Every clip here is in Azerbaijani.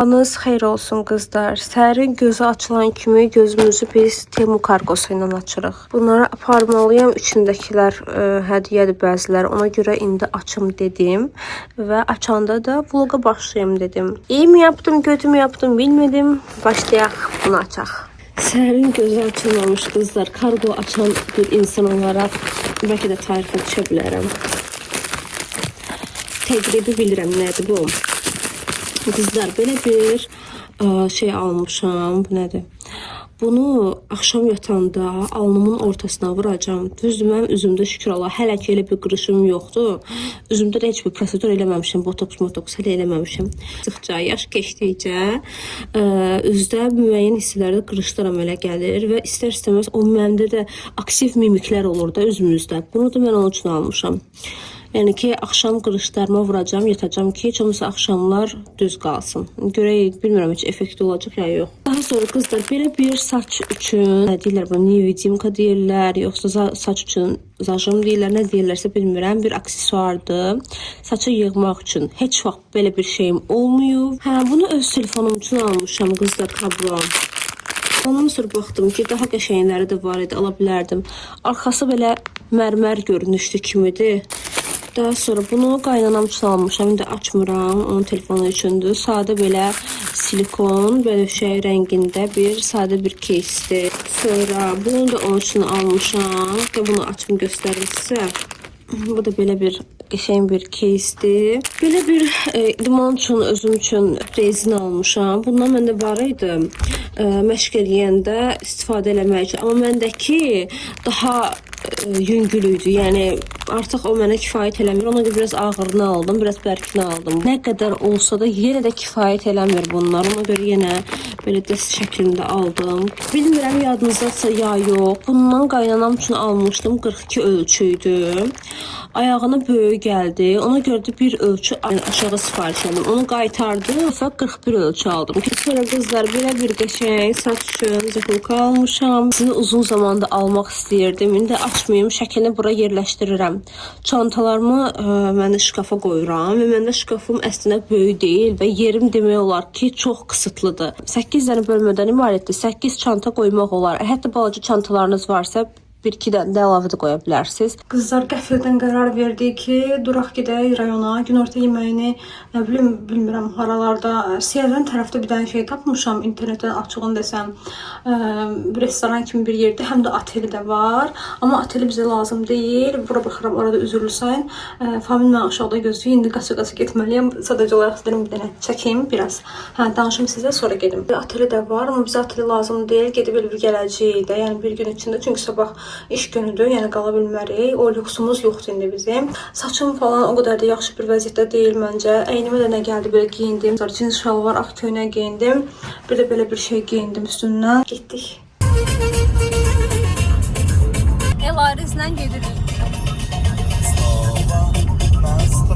Anız xeyir olsun qızlar. Səhərin gözü açılan kimi gözümüzü biz Temu kargosu ilə açırıq. Bunları aparmalıyam. İçindəkilər hədiyyədir bəzilər. Ona görə indi açım dedim və açanda da vloga başlayayım dedim. İyi mi yaptım, kötü mü yaptım bilmedim. Başlayaq, bunu açaq. Səhərin gözü açılmamış qızlar. Kargo açan bir insan olaraq bəlkə də tarixə düşə bilərəm. Təqribi bilirəm nədir bu. Kızlar böyle bir şey almışam. Bu nedir? Bunu akşam yatanda alnımın ortasına vuracağım. Düzdür, mənim üzümdə şükür Allah hələ ki elə bir qırışım yoxdur. Üzümdə də heç bir prosedur eləməmişim. Botoks hələ eləməmişim. Sıxca yaş keçdikcə üzdə müəyyən hissələrdə qırışlar əmələ gəlir və istər-istəməz o məndə də aktiv mimiklər olur da üzümüzdə. Bunu da mən onun üçün almışam. Yəni ki, axşam qırışlarıma vuracağım, yatacağım ki, heç olmasa axşamlar düz qalsın. Görək, bilmirəm heç effekti olacaq ya yox. Daha sonra qızlar, belə bir saç üçün, nə deyirlər bu, nevidimka deyirlər, yoxsa saç üçün zajım deyirlər, nə deyirlərsə bilmirəm, bir aksesuardır. Saçı yığmaq üçün heç vaxt belə bir şeyim olmuyor. Hə, bunu öz telefonum üçün almışam qızlar, kablom. Ondan sonra baxdım ki, daha qəşəngləri də var idi, ala bilərdim. Arxası belə mərmər görünüşlü kimidir. Daha sonra bunu qaynanam üçün almışam. İndi açmıram. Onun telefonu üçündür. Sadə belə silikon, belə şey rəngində bir sadə bir keysdir. Sonra bunu da onun üçün almışam. Bunu açım göstərim sizə. Bu da belə bir qəşəng bir keysdir. Belə bir idman üçün, özüm üçün rezin almışam. Bundan məndə var idi. Məşq eləyəndə istifadə eləmək üçün. Amma məndəki daha yüngül idi. Yəni artıq o mənə kifayət eləmir. Ona görə biraz ağırını aldım, biraz bərkini aldım. Nə qədər olsa da yenə də kifayət eləmir bunlar. Ona görə yenə belə dəst şəklində aldım. Bilmirəm yadınızdadsa ya yox. Bundan qaynanam üçün almışdım. 42 ölçüydü. Ayağına böyük gəldi. Ona görə də bir ölçü aşağı sifariş etdim. Onu qaytardım və 41 ölçü aldım. Sonra qızlar belə bir qəşəng saç üçün zəfulka almışam. Sizin uzun zamanda almaq istəyirdim. İndi açmayım, şəklini bura yerləşdirirəm. Çantalarımı mən də şkafa qoyuram və məndə şkafım əslində böyük deyil və yerim demək olar ki, çox qısıtlıdır. 8 dənə bölmədən ibarətdir. 8 çanta qoymaq olar. Hətta balaca çantalarınız varsa, bir-iki dənə də əlavə də qoya bilərsiniz. Qızlar qəfildən qərar verdik ki, duraq gedək rayona, günorta yeməyini, nə bilim, bilmirəm, haralarda, Siyəzən tərəfdə bir dənə şey tapmışam, internetdən açığını desəm, restoran kimi bir yerdə, həm də ateli də var, amma ateli bizə lazım deyil, bura baxıram, orada üzürlü sayın, famil mən aşağıda gözləyir, indi qaça-qaça getməliyəm, sadəcə olaraq istəyirəm bir dənə çəkeyim biraz, danışım sizə, sonra gedim. Ateli də var, amma bizə ateli lazım deyil, gedib bir gələcəyik də, yəni bir gün içində, çünki sabah iş günüdür, yəni qala bilmərik. O lüksumuz yoxdur indi bizim. Saçım falan o qədər də yaxşı bir vəziyyətdə deyil məncə. Əynimə də nə gəldi belə geyindim. Cins şalvar, ağ köynək geyindim. Bir də belə bir şey geyindim üstündən. Getdik. Elarizlə gedirik.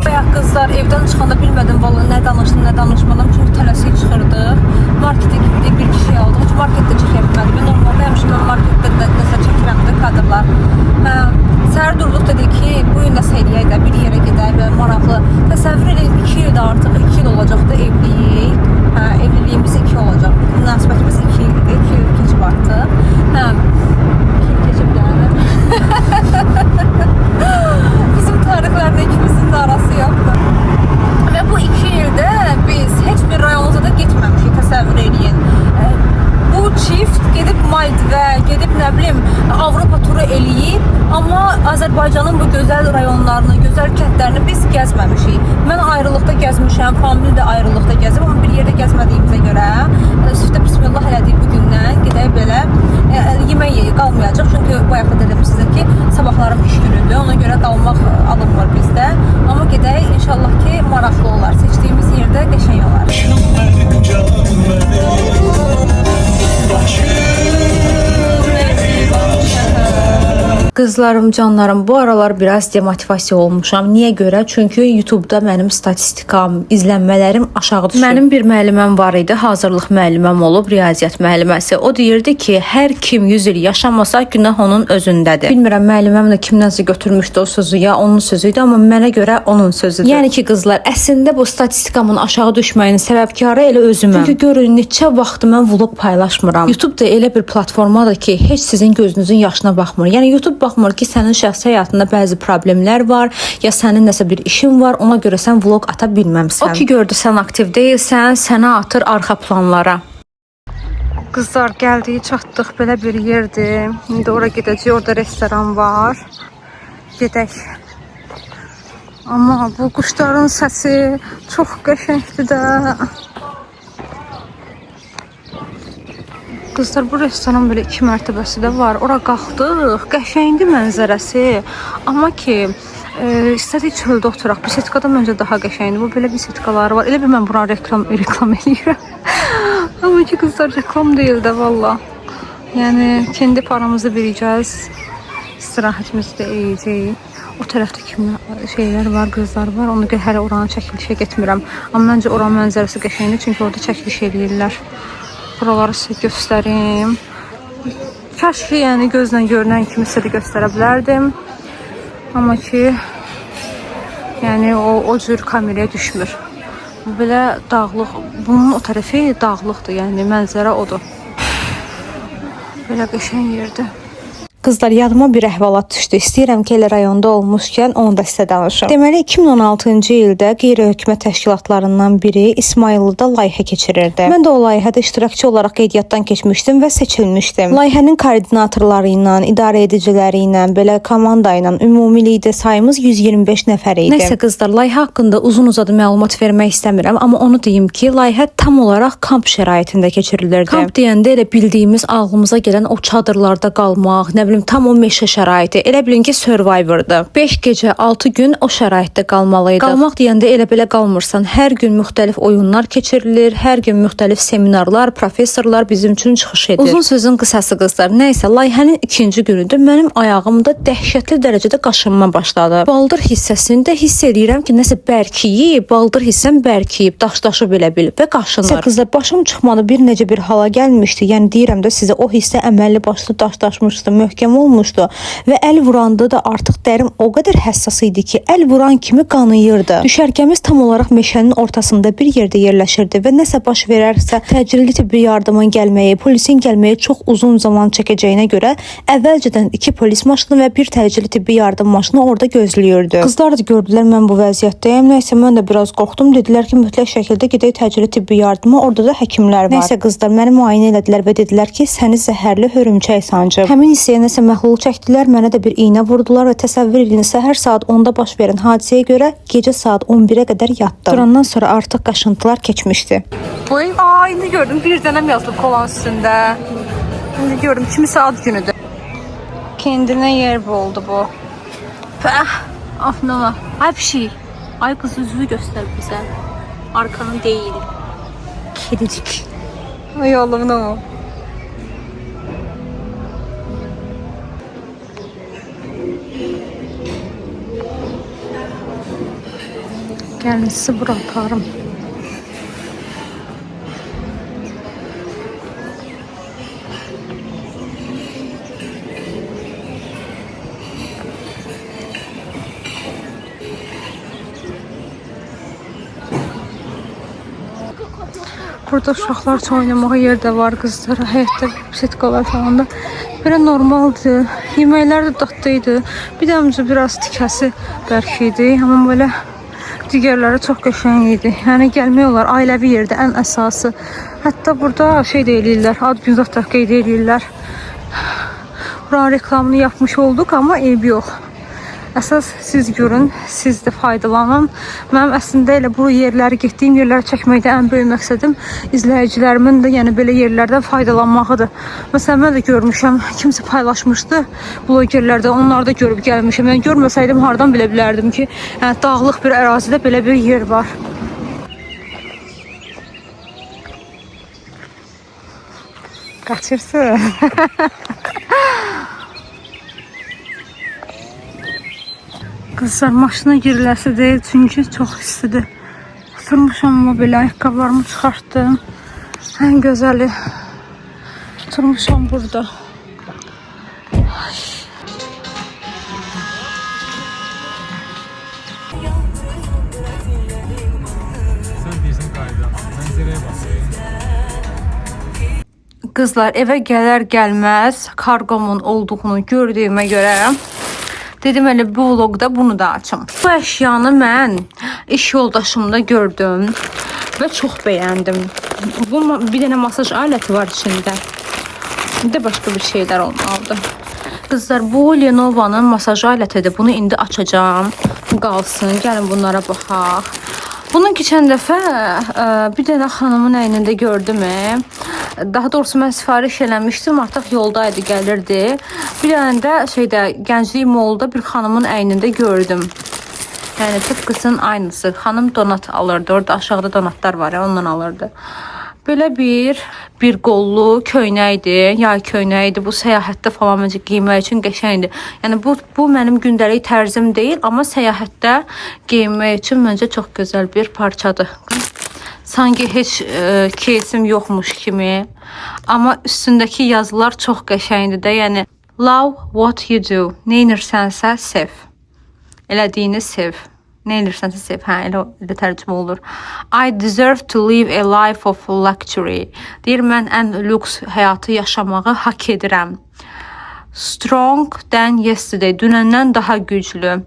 Bayaq qızlar evdən çıxanda bilmədim vallahi nə danışdım, nə danışmadım. Çünki tələsik çıxırdıq. Marketə getdik, bir şey aldıq. Heç marketdə çəkə bilmədim. Ben normalda həmişə mən marketdə nəsə çəkirəm də kadrlar. Səhər durduq dedik ki, bu gün nəsə eləyək də bir yerə gedək və maraqlı. Təsəvvür edin 2 ildə artıq 2 il olacaqdı evliyik. Evliliyimiz 2 olacaq. Münasibətimiz 2 ildir. 2 il keçib artıq. 2 il keçib yəni. Bizim tarixlərlə ikimizin də arası yoxdur. Və bu 2 ildə biz heç bir rayonumuza da getməmişik, təsəvvür edin. Bu çift gedib Maldivə, gedib nə bilim Avropa turu eləyib, amma Azərbaycanın bu gözəl rayonlarını, gözəl kəndlərini biz gəzməmişik. Mən ayrılıqda gəzmişəm, famili də ayrılıqda gəzib, amma bir yerdə gəzmədiyimizə görə sifdə bismillah elədik bugündən, gedək belə yemək qalmayacaq. Çünki bayaq da dedim sizə ki, sabahlarım iş günüdür, ona görə qalmaq alınmır bizdə. Amma gedək, inşallah ki, maraqlı olar. Seçdiyimiz yerdə qəşəng olar. Qızlarım, canlarım, bu aralar biraz demotivasiya olmuşam. Niyə görə? Çünki YouTube-da mənim statistikam, izlənmələrim aşağı düşüb. Mənim bir müəlliməm var idi, hazırlıq müəlliməm olub, riyaziyyat müəlliməsi. O deyirdi ki, hər kim 100 il yaşamasa günah onun özündədir. Bilmirəm müəlliməm də kimdənsə götürmüşdü o sözü, ya onun sözü idi, amma mənə görə onun sözüdür. Yəni ki, qızlar, əslində bu statistikamın aşağı düşməyinin səbəbkarı elə özüməm. Çünki görün, neçə vaxtı mən vlog paylaşmıram. YouTube da elə bir platformadır ki, heç sizin gözünüzün yaşına baxmır. Yəni YouTube baxmır ki, sənin şəxsi həyatında bəzi problemlər var, ya sənin nəsə bir işin var, ona görə sən vlog ata bilməmsən. O ki, gördü sən aktiv deyilsən, sənə atır arxa planlara. Qızlar, gəldik, çatdıq, belə bir yerdir. İndi ora gedəcəyik, orada restoran var. Gedək. Amma bu quşların səsi çox qəşəngdir də. Qızlar, bu restoran belə 2 mərtəbəsi də var. Ora qalxdıq, qəşəngdir mənzərəsi. Amma ki, istədik çöldə oturaq. Bisetkada məncə daha qəşəngdir. Bu belə bisetkaları var. Elə bir mən buna reklam eləyirəm. Amma ki, qızlar, reklam deyil də valla. Yəni, kendi paramızı verəcəyiz. İstirahətimizi də eləyəcəyik. O tərəfdə kimi şeylər var, qızlar var. Ona görə hələ oranın çəkilişə getmirəm. Amma məncə oranın mənzərəsi qəşəngdir. Çünki orada çəkiliş eləyirlər. Buraları sizə göstərim. Kəşki, yəni gözlə görünən kimi sizə də göstərə bilərdim. Amma ki, yəni o cür kameraya düşmür. Belə dağlıq, bunun o tərəfi dağlıqdır, yəni mənzərə odur. Belə qəşəng yerdir. Qızlar, yadıma bir əhvalat düşdü. İstəyirəm ki, elə rayonda olmuşkən onu da sizə danışım. Deməli, 2016-cı ildə qeyri-hökumət təşkilatlarından biri İsmayıllıda layihə keçirirdi. Mən də o layihədə iştirakçı olaraq qeydiyyatdan keçmişdim və seçilmişdim. Layihənin koordinatorları ilə, idarə ediciləri ilə, belə komanda ilə ümumilikdə sayımız 125 nəfər idi. Nəysə qızlar, layihə haqqında uzun-uzadı məlumat vermək istəmirəm, amma onu deyim ki, layihə tam olaraq kamp şəraitində keçirilirdi. Kamp deyəndə elə bildiyimiz, ağlımıza gələn o çadırlarda qalmaq, nə bilim, tam o meşə şəraiti. Elə bilin ki, Survivor'dır. 5 gecə, 6 gün o şəraitdə qalmalıydı. Qalmaq deyəndə elə belə qalmırsan. Hər gün müxtəlif oyunlar keçirilir, hər gün müxtəlif seminarlar, professorlar bizim üçün çıxış edir. Uzun sözün qısası qızlar. Nəysə, layihənin 2-ci günüdür. Mənim ayağımda dəhşətli dərəcədə qaşınma başladı. Baldır hissəsində hiss edirəm ki, nəsə bərkiyib, baldır hissəm bərkiyib, daşdaşı belə bil və qaşınır. Qızlar, başım çıxmadı, bir necə bir hala gəlmişdi. Yəni deyirəm də sizə, o hissə əməlli başlı daşdaşmışdı, möhkəm olmuşdu və əl vuranda da artıq dərim o qədər həssas idi ki, əl vuran kimi qanıyırdı. Düşərgəmiz tam olaraq meşənin ortasında bir yerdə yerləşirdi və nəsə baş verərsə, təcili tibbi yardımın gəlməyi, polisin gəlməyi çox uzun zaman çəkəcəyinə görə əvvəlcədən 2 polis maşını və bir təcili tibbi yardım maşını orada gözləyirdi. Qızlar da gördülər mən bu vəziyyətdəyəm. Nəysə, mən də biraz qorxdum. Dedilər ki, mütləq şəkildə gedək təcili tibbi yardıma. Orada da həkimlər var. Nəysə qızlar, məni müayinə elədilər və dedilər ki, səni zəhərli hörümçək sancıb. Həmin hissəyə nəsə məhlul çəkdilər, mənə də bir iynə vurdular və təsəvvür edin, səhər saat 10-da baş verən hadisəyə görə gecə saat 11-ə qədər yatdım. Durandan sonra artıq qaşıntılar keçmişdi. İndi gördüm, bir dənəm yazılıb kolan üstündə. İndi gördüm, kimisə ad günüdür. Kendine yer oldu bu. Afnama. Ay bir şey. Ay kız, üzünü göster bize. Arkanın değil. Kedicik. Ay Allah'ım, ne o? Gəlin sizi bura aparım. Burada uşaqlar üçün oynamağa yer də var, qızlar. Həyətdə setkalar falan da belə normaldır. Yeməklər də dadlıydı. Bir də biraz tikəsi bərk idi. Amma belə digərləri çox qəşəng idi. Yəni gəlmək olar, ailəvi yerdə ən əsası. Hətta burada şey də eləyirlər, ad gün zat da qeyd eləyirlər. Buranın reklamını yapmış olduq, amma eybi yox. Əsas siz görün, siz də faydalanın. Mənim əslində elə bu yerləri, getdiyim yerləri çəkməkdə ən böyük məqsədim izləyicilərimin də yəni belə yerlərdən faydalanmağıdır. Məsələn, mən də görmüşəm, kimsə paylaşmışdı blogerlərdə, onları da görüb gəlmişəm. Yəni görməsəydim hardan bilə bilərdim ki, yəni dağlıq bir ərazidə belə bir yer var. Qaçırsın. Kızlar maşına giriləsi deyil çünkü çox istidir. Oturmuşam ama belə ayaqqabılarımı çıxartdım. En gözəli oturmuşam burada. Kızlar eve gələr gəlməz kargomun olduğunu gördüyümə görə dedim elə bu vlogda bunu da açım. Bu əşyanı mən iş yoldaşımda gördüm və çox bəyəndim. Bu bir dənə masaj aləti var içində. Bir də başqa bir şeylər olmalıdır. Kızlar bu Lenovo'nun masaj alətidir. Bunu indi açacağım. Qalsın. Gəlin bunlara baxaq. Bunu keçən dəfə bir dənə xanımın əynində gördüm. Daha doğrusu mən sifariş eləmişdim, artıq yoldaydı, gəlirdi. Bir dənə də Gənclik Mall'da bir xanımın əynində gördüm. Yəni tıpkısının aynısı. Xanım donat alırdı. Orada aşağıda donatlar var ya, ondan alırdı. Belə bir qollu köynəkdir, yay köynəkdir. Bu səyahətdə falan məncə giymək üçün qəşəngdir. Yəni bu mənim gündəlik tərzim deyil, amma səyahətdə giymək üçün məncə çox gözəl bir parçadır. Sanki heç keysim yoxmuş kimi. Amma üstündəki yazılar çox qəşəngdir də. Yəni love what you do. Nə edirsənsə sev. Elədiyini sev. Nə edirsənsə sev. Hə, elə tərcümə olur. I deserve to live a life of luxury. Deyir, mən ən lüks həyatı yaşamağı haqq edirəm. Strong than yesterday. Dünəndən daha güclü.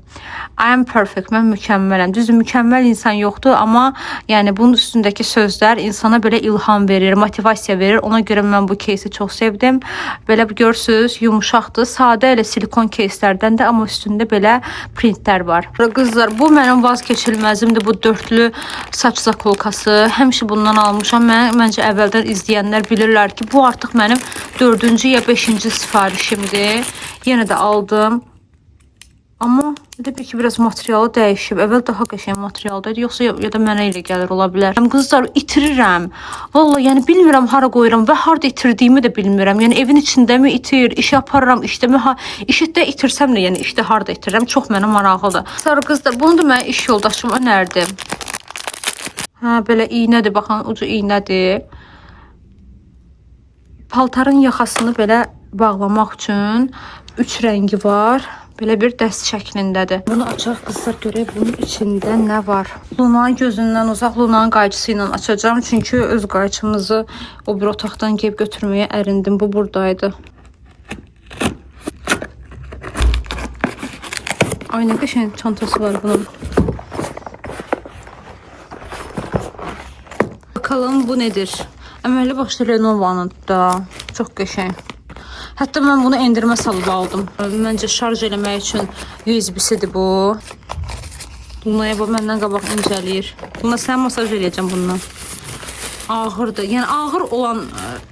I am perfect. Mən mükəmmələm. Düzdür, mükəmməl insan yoxdur, amma yəni bunun üstündəki sözlər insana belə ilham verir, motivasiya verir. Ona görə mən bu кейsi çox sevdim. Belə görürsüz, yumuşaqdır. Sadə elə silikon keyslərdən də, amma üstündə belə printlər var. Qızlar, bu mənim vazkeçilməzimdir. Bu dörtlü saç zakolkası. Həmişə bundan almışam. Məncə əvvəldən izləyənlər bilirlər ki, bu artıq mənim 4-cü ya 5-ci sifarişimdir. Yenə də aldım. Amma elə bir ki, biraz materialı dəyişib. Əvvəl daha qəşəng materialdaydı, yoxsa ya da mənə elə gəlir, ola bilər. Qızlar, itirirəm. Vallahi, yəni bilmirəm hara qoyuram və harda itirdiyimi də bilmirəm. Yəni evin içində mi itir, işə aparıram, işdəmi, işdə itirsəm də, yəni işdə harda itirirəm, çox mənə maraqlıdır. Sarı qızlar, bunu da mən iş yoldaşım önərdi. Hə, belə iynədir, baxın, ucu iynədir. Paltarın yaxasını belə bağlamaq üçün 3 rəngi var. Belə bir dəst şəklindədir. Bunu açaq qızlar, görək bunun içində nə var. Lunanın gözündən uzaq, Lunanın qayçısı ilə açacağım. Çünki öz qayçımızı o bir otaqdan gəlib götürməyə ərindim. Bu buradaydı. Ay, nə qəşəng çantası var bunun. Bakalım bu nedir? Əməlli başlı Lenovo'nun da. Çox qəşəng. Hətta mən bunu endirmə salıb aldım. Məncə şarj eləmək üçün USB-sidir bu. Lunaya məndən qabaq incələyir. Luna, sən masaj eləyəcəm bundan. Ağırdır. Yəni ağır olan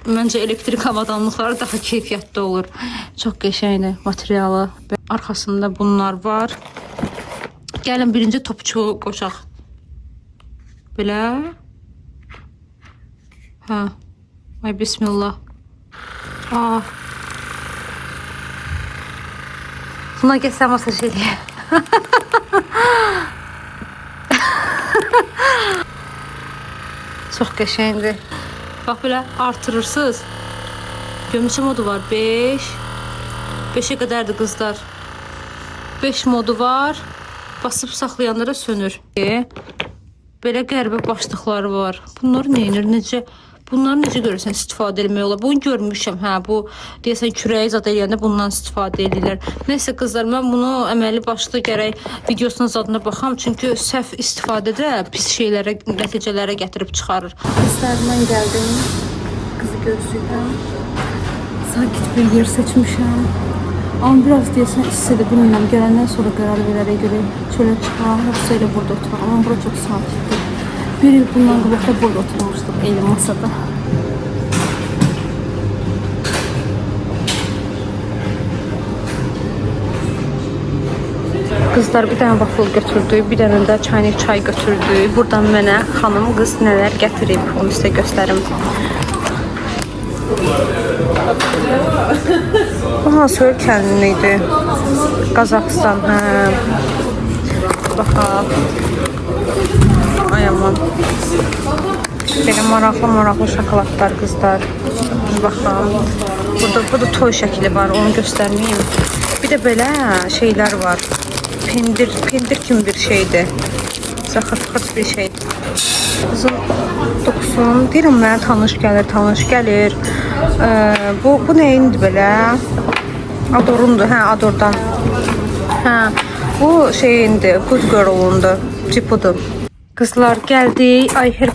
məncə elektrik avadanlıqları daha keyfiyyətli olur. Çox qəşəngdir materialı. Arxasında bunlar var. Gəlin birinci topçu qoşaq. Belə. Hə. Ay bismillah. Aa. Buna gəlsən masaj eləyək. Çox qəşəngdir. Bax belə artırırsınız. Gömçü modu var 5. 5'e qədərdir qızlar. 5 modu var. Basıb saxlayanlara sönür. Belə qəribə başlıqları var. Bunları neyinir? Bunları necə görürsən istifadə etmək olar? Bunu görmüşəm. Hə, bu deyəsən kürəyi zad eləyəndə bundan istifadə edirlər. Nəysə qızlar, mən bunu əməlli başlı gərək videosunun zadına baxam. Çünki səhv istifadədə pis şeylərə, nəticələrə gətirib çıxarır. Qızlar, mən gəldim. Qızı gözləyirəm. Sakit bir yer seçmişəm. Amma biraz deyəsən istidir, bilmirəm. Gələndən sonra qərar verərək görək. Çölə çıxaq, yoxsa elə burada oturaq. Amma bura çox sakitdir. Bir il bundan qabaq da burada oturmuşduq eyni masada. Qızlar, bir dənə waffle götürdük, bir dənə də çaynik çay götürdük. Buradan mənə xanım qız nələr gətirib, onu sizə göstərim. Bu hansı ölkənin idi? Qazaxıstan, hə. baxaq. Ay aman. Belə maraqlı şokoladlar qızlar. Baxın. Burada toy şəkli var, onu göstərməyim. Bir də belə şeylər var. Pendir kimi bir şeydir. Xırt bir şey. Qızım dokusun. Deyirəm mənə tanış gəlir. Bu neyindir belə? Adorundur, hə, Adordan. Hə, bu şeyindir, Good Girl'undur, Cipudur. Qızlar gəldik Ayher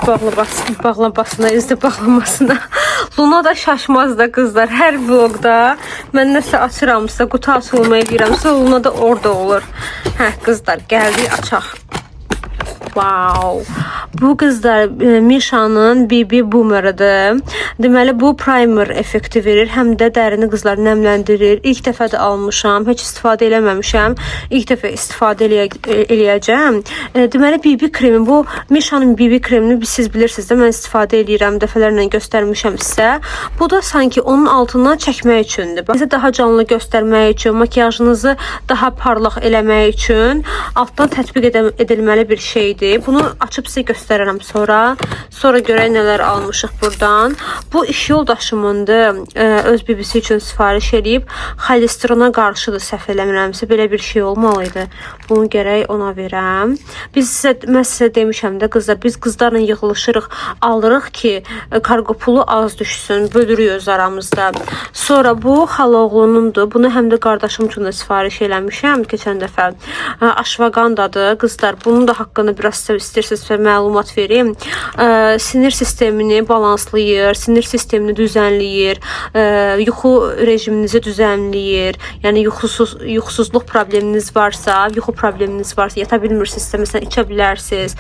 bağlamasına, izli bağlamasına. Luna da şaşmaz da qızlar. Hər vlogda mən nəsə açıramsa, qutu açılmaya girəmsə, Luna da orada olur. Hə, qızlar gəldik, açaq. Wow. Bu qızlar Misha'nın BB Boomer'ıdır. Deməli bu primer effekti verir, həm də dərini qızlar nəmləndirir. İlk dəfə də almışam, heç istifadə eləməmişəm. İlk dəfə istifadə eləyəcəm. Deməli BB kremi, bu Misha'nın BB kremini siz bilirsiniz də, mən istifadə eləyirəm, dəfələrlə göstərmişəm sizə. Bu da sanki onun altından çəkmək üçündür. Bizə daha canlı göstərmək üçün, makiyajınızı daha parlaq eləmək üçün altdan tətbiq edilməli bir şeydir. Bunu açıb sizə göstərərəm sonra. Sonra görək nələr almışıq buradan. Bu iş yoldaşımındır. Öz bibisi üçün sifariş edib. Xolesterona qarşıdır, səhv eləmirəmsə. Belə bir şey olmalıydı. Bunu gərək ona verəm. Mən sizə demişəm də qızlar, biz qızlarla yığılışırıq, alırıq ki, kargo pulu az düşsün. Bölürük öz aramızda. Sonra bu Haloğlunundur. Bunu həm də qardaşım üçün də sifariş eləmişəm keçən dəfə. Ashwagandadır. Qızlar, bunun da haqqında biraz istəyirsinizsə məlumat verim. Sinir sistemini balanslayır, sinir sistemini düzənləyir, yuxu rejiminizi düzənləyir. Yəni yuxusuzluq probleminiz varsa, yata bilmirsinizsə, məsələn, içə bilərsiniz.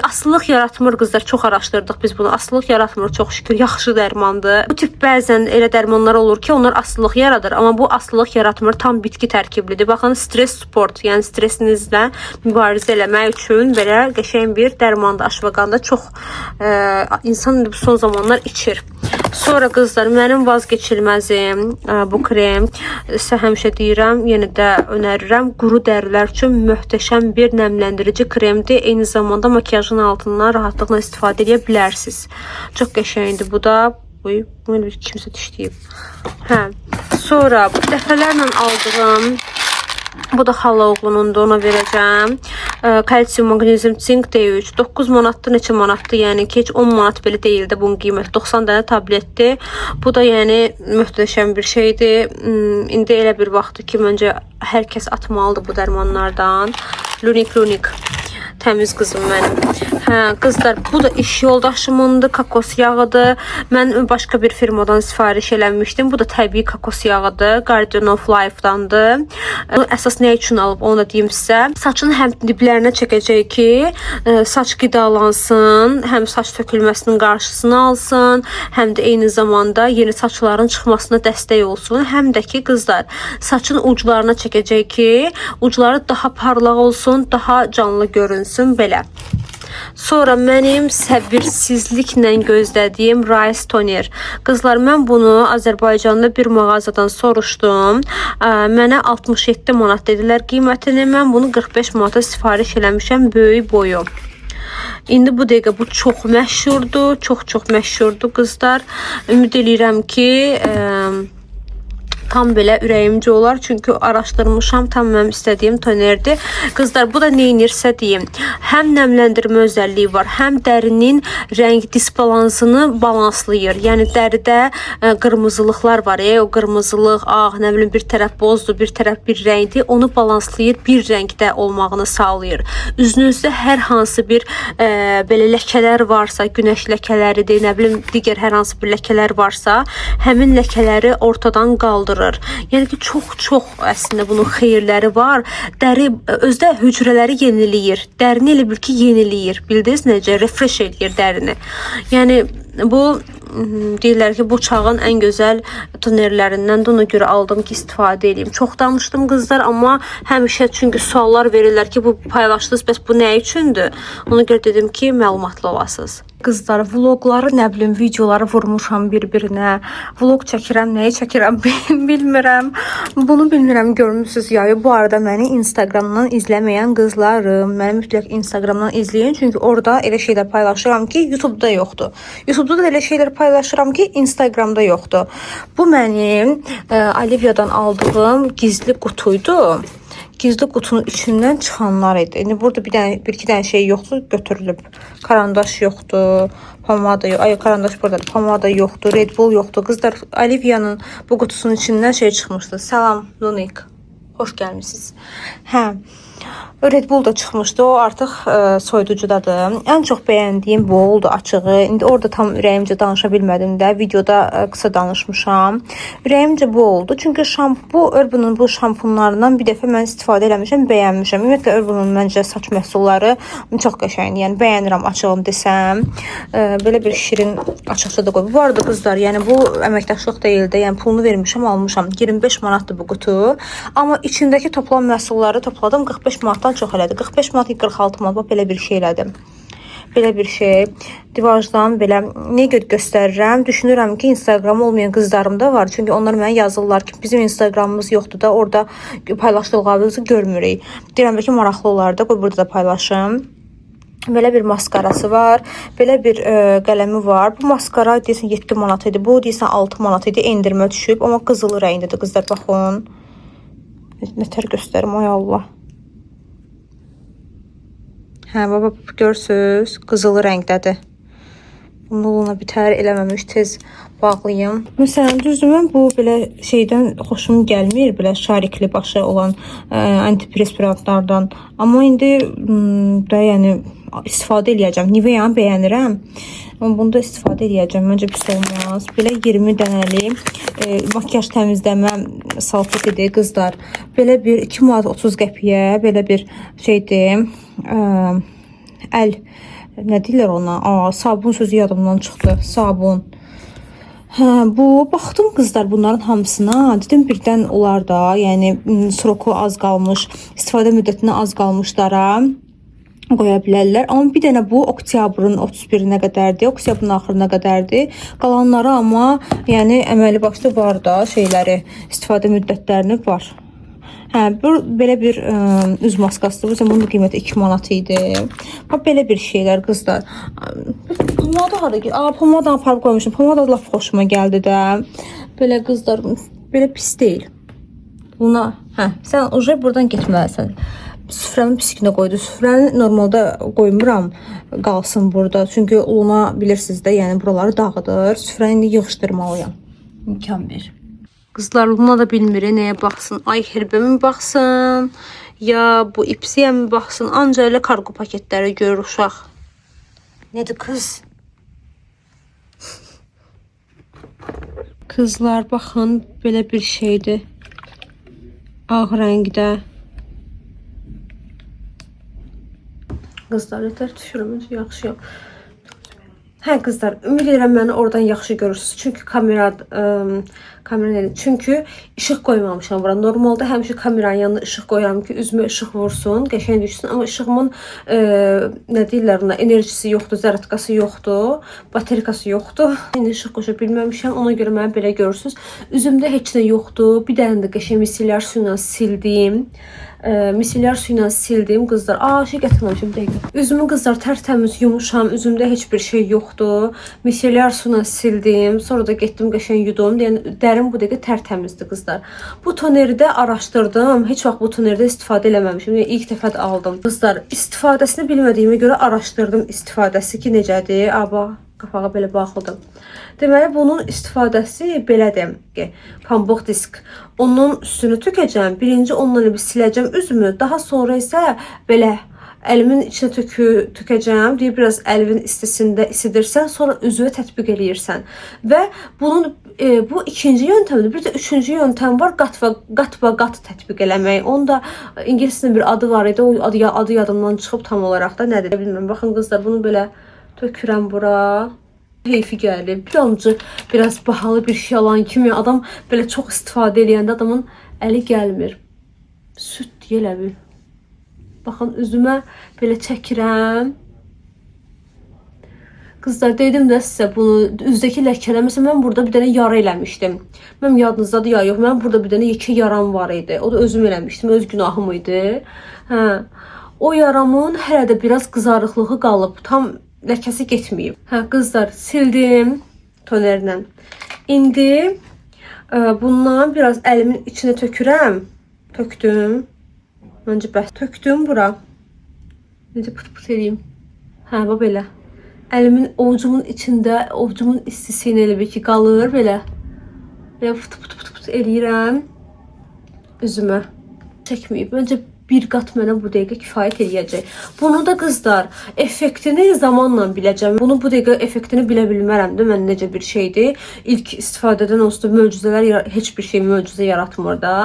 Asılılıq yaratmır qızlar, çox araşdırdıq biz bunu. Asılılıq yaratmır, çox şükür, yaxşı dərmandır. Bu tip bəzən elə dərmanlar olur ki, onlar asılılıq yaradır, amma bu asılılıq yaratmır, tam bitki tərkiblidir. Baxın, stres sport, yəni stresinizlə mübarizə eləmək üçün belə qəşəng bir dərmandır. Ashwaganda çox insan son zamanlar içir. Sonra qızlar, mənim vazgeçilməzim bu krem. Sizə həmişə deyirəm, yenə də önərirəm. Quru dərilər üçün möhtəşəm bir nəmləndirici kremdir. Eyni zamanda makiyajın altından rahatlıqla istifadə edə bilərsiniz. Çox qəşəngdir bu da. Bunu bir kimsə dişləyib. Hə. Sonra dəfələrlə aldığım, bu da Haloğlunundur, ona verəcəm. Kalsium, magnezium, zink D3. 9 manatdır, neçə manatdır? Yəni ki, heç 10 manat belə deyildi bunun qiyməti. 90 dənə tabletdir. Bu da yəni möhtəşəm bir şeydir. İndi elə bir vaxtdır ki, məncə hər kəs atmalıdır bu dərmanlardan. Lunik. Təmiz qızım mənim. Hə, qızlar, bu da iş yoldaşımındır, kokos yağıdır. Mən başqa bir firmadan sifariş eləmişdim. Bu da təbii kokos yağıdır. Guardian of Life-dandır. Əsas nə üçün alıb, onu da deyim sizə. Saçın həm diblərinə çəkəcək ki, saç qidalansın, həm saç tökülməsinin qarşısını alsın, həm də eyni zamanda yeni saçların çıxmasına dəstək olsun. Həm də ki, qızlar, saçın uclarına çəkəcək ki, ucları daha parlaq olsun, daha canlı görünsün. Belə. Sonra mənim səbirsizliklə gözlədiyim Rice Toner. Qızlar, mən bunu Azərbaycanda bir mağazadan soruşdum. Mənə 67 manat dedilər qiymətini. Mən bunu 45 manata sifariş eləmişəm, böyük boyu. İndi bu dəqiqə bu çox məşhurdur, çox məşhurdur qızlar. Ümid edirəm ki, tam belə ürəyimcə olar. Çünki araşdırmışam, tam mənim istədiyim tonerdir. Qızlar, bu da neynirsə deyim. Həm nəmləndirmə özəlliyi var, həm dərinin rəng disbalansını balanslayır. Yəni dəridə qırmızılıqlar var. O qırmızılıq, nə bilim, bir tərəf bozdur, bir tərəf bir rəngdir. Onu balanslayır, bir rəngdə olmağını sağlayır. Üzünüzdə hər hansı bir belə ləkələr varsa, günəş ləkələridir, nə bilim, digər hər hansı bir ləkələr varsa, həmin ləkələri ortadan qaldırır. Yəni ki, çox əslində bunun xeyirləri var. Dəri özdə hücrələri yeniləyir. Dərini elə bil ki, yeniləyir. Bildiniz necə? Refresh edir dərini. Yəni bu deyirlər ki, bu çağın ən gözəl tonerlərindən, ona görə aldım ki, istifadə edeyim. Çox danışdım qızlar, amma həmişə çünki suallar verirlər ki, bu paylaşdınız, bəs bu nə üçündür? Ona görə dedim ki, məlumatlı olasınız. Qızlar, vloqları, nə bilim, videoları vurmuşam bir-birinə. Vloq çəkirəm, nəyi çəkirəm bilmirəm. Bunu bilmirəm, görmüsünüz ya. Bu arada məni Instagramdan izləməyən qızlarım, məni mütləq Instagramdan izləyin. Çünki orada elə şeylər paylaşıram ki, YouTube'da yoxdur. YouTube'da da elə şeylər paylaşıram ki, Instagramda yoxdur. Bu mənim Olivia'dan aldığım gizli qutuydu. Gizli qutunun içindən çıxanlar idi. İndi burada bir-iki dənə şey yoxdur, götürülüb. Karandaş yoxdur, pomada yoxdur. Ay, karandaş buradadır. Pomada yoxdur, Red Bull yoxdur. Qızlar, Olivia'nın bu qutusunun içindən şey çıxmışdı. Salam, Lunik. Xoş gəlmisiniz. Hə. Red Bull da çıxmışdı. O artıq soyuducudadır. Ən çox bəyəndiyim bu oldu açığı. İndi orada tam ürəyimcə danışa bilmədim də. Videoda qısa danışmışam. Ürəyimcə bu oldu. Çünki bu Urban'ın bu şampunlarından bir dəfə mən istifadə eləmişəm, bəyənmişəm. Ümumiyyətlə Urban'ın məncə saç məhsulları çox qəşəngdir. Yəni bəyənirəm açığım desəm. Belə bir şirin açıqca da qoy. Bu arada qızlar, yəni bu əməkdaşlıq deyil də. Yəni pulunu vermişəm, almışam. 25 manatdır bu qutu. Amma içindəki toplam məhsulları topladım 45 manatdan çox elədi. 45 manat, 46 manat, bax belə bir şey elədim. Belə bir şey. Divajdan belə nə göstərirəm? Düşünürəm ki, Instagram olmayan qızlarım da var. Çünki onlar mənə yazırlar ki, bizim Instagramımız yoxdur da, orada paylaşdığınızı görmürük. Deyirəm ki, maraqlı olar da, qoy burada da paylaşım. Belə bir maskarası var. Belə bir qələmi var. Bu maskara deyəsən 7 manat idi. Bu deyəsən 6 manat idi. Endirmə düşüb. Amma qızılı rəngdədir qızlar, baxın. Nətər göstərim, ay Allah. Hə, baba, görürsünüz, qızılı rəngdədir. Bununla bitər, eləməmiş, tez bağlayım. Məsələn, düzdür, mən bu belə şeydən xoşum gəlmir, belə şarikli başı olan antiperspirantlardan. Amma indi da yəni istifadə eləyəcəm. Nivea'nı bəyənirəm. Amma bunda istifadə eləyəcəm. Məncə pis olmaz. Belə 20 dənəli makyaj təmizləmə salfet idi qızlar. Belə bir 2 manat 30 qəpiyə belə bir şeydir. Əl, nə deyirlər ona? Sabun sözü yadımdan çıxdı. Sabun. Hə, bu baxdım qızlar bunların hamısına. Dedim birdən olar da, yəni sroku az qalmış, istifadə müddətinə az qalmışlara qoya bilərlər. Amma bir dənə bu oktyabrın 31-nə qədərdir, oktyabrın axırına qədərdir. Qalanları amma yəni əməli başlı var da şeyləri, istifadə müddətlərini var. Hə, belə bir üz maskasıdır. Bunun qiyməti 2 manat idi. Bax, belə bir şeylər qızlar. Pomada hara ki? Pomada aparıb qoymuşum. Pomada laf xoşuma gəldi də. Belə qızlar, belə pis deyil. Buna, sən uje buradan getməlisən. Süfrənin pisikini qoydu. Süfrəni normalda qoymuram, qalsın burada. Çünki uluna bilirsiniz də, yəni buraları dağıdır. Süfrəni yığışdırmalıyam. İmkan verir. Qızlar, Luna da bilmir nəyə baxsın. Ay herbə mi baxsın? Ya bu ipsiyə mi baxsın? Anca elə kargo paketləri görür uşaq. Nədir qız? Qızlar, baxın, belə bir şeydir. Ağ rəngdə. Qızlar, yetər düşürüm, yaxşıyam. Hə qızlar, ümid edirəm məni oradan yaxşı görürsünüz. Çünki kamera nədir? Çünki işıq qoymamışam bura. Normalda həmişə kameranın yanına işıq qoyuram ki, üzümə işıq vursun, qəşəng düşsün. Amma işığımın nə deyirlər ona, enerjisi yoxdur, zərətqası yoxdur, baterikası yoxdur. İndi işıq qoşa bilməmişəm, ona görə məni belə görürsünüz. Üzümdə heç nə yoxdur. Bir dənə də qəşəng misillər suyla sildim. Misillər suyla sildim qızlar. Şey gətirməmişəm, bir dəqiqə. Üzümü qızlar tərtəmiz yumuşam, üzümdə heç bir şey yoxdur. Misillər suyla sildim. Sonra da getdim qəşəng yudum. Yəni dərim bu dəqiqə tərtəmizdir qızlar. Bu toneri də araşdırdım. Heç vaxt bu tonerdə istifadə eləməmişəm. Yəni ilk dəfə də aldım. Qızlar, istifadəsini bilmədiyimə görə araşdırdım istifadəsi ki necədir. Qapağı belə bağlıdır. Deməli, bunun istifadəsi belədir ki, pambıq disk. Onun üstünü tökəcəm. Birinci onunla bir siləcəm üzümü. Daha sonra isə belə əlimin içine tökəcəm. Deyir, biraz əlinin istisində isidirsən, sonra üzüyə tətbiq eləyirsən. Və bunun bu ikinci yöntəmdir. Bir də üçüncü yöntəm var, qat tətbiq eləmək. Onun da ingiliscə bir adı var idi. O adı yadımdan çıxıb tam olaraq da nədir bilmirəm. Baxın qızlar, bunu belə tökürəm bura. Heyfi gəlir. Bir ancaq biraz bahalı bir şey alan kimi adam belə çox istifadə eləyəndə adamın əli gəlmir. Süd deyə bil. Baxın, üzümə belə çəkirəm. Qızlar, dedim də sizə bunu, üzdəki ləkələr, məsələn, mən burada bir dənə yara eləmişdim. Mənim yadınızdadır ya, yox, mən burada bir dənə yekə yaram var idi. O da özüm eləmişdim, öz günahım idi. Hə. O yaramın hələ də biraz qızarıqlığı qalıb, tam ləkəsi getməyib. Hə, qızlar, sildim tonerlə. İndi bundan biraz əlimin içine tökürəm. Tökdüm. Məncə bəs. Tökdüm bura. Necə pıt-pıt edeyim. Hə, bu belə. Əlimin ovucumun içində, ovucumun istisi ilə elə bir ki qalır belə. Belə fıt eləyirəm üzümə. Çəkməyib. Məncə bir qat mənə bu dəqiqə kifayət edəcək. Bunu da qızlar, effektini zamanla biləcəm. Bunu bu dəqiqə effektini bilə bilmərəm də mən necə bir şeydir. İlk istifadədən onsuz da möcüzələr heç bir şey möcüzə yaratmır da.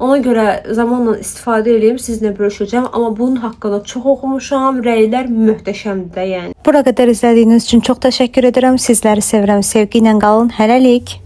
Ona görə zamanla istifadə edeyim, sizinlə bölüşəcəm. Amma bunun haqqında çox oxumuşam, rəylər möhtəşəmdir də yəni. Bura qədər izlədiyiniz üçün çox təşəkkür edirəm. Sizləri sevirəm. Sevgi ilə qalın. Hələlik.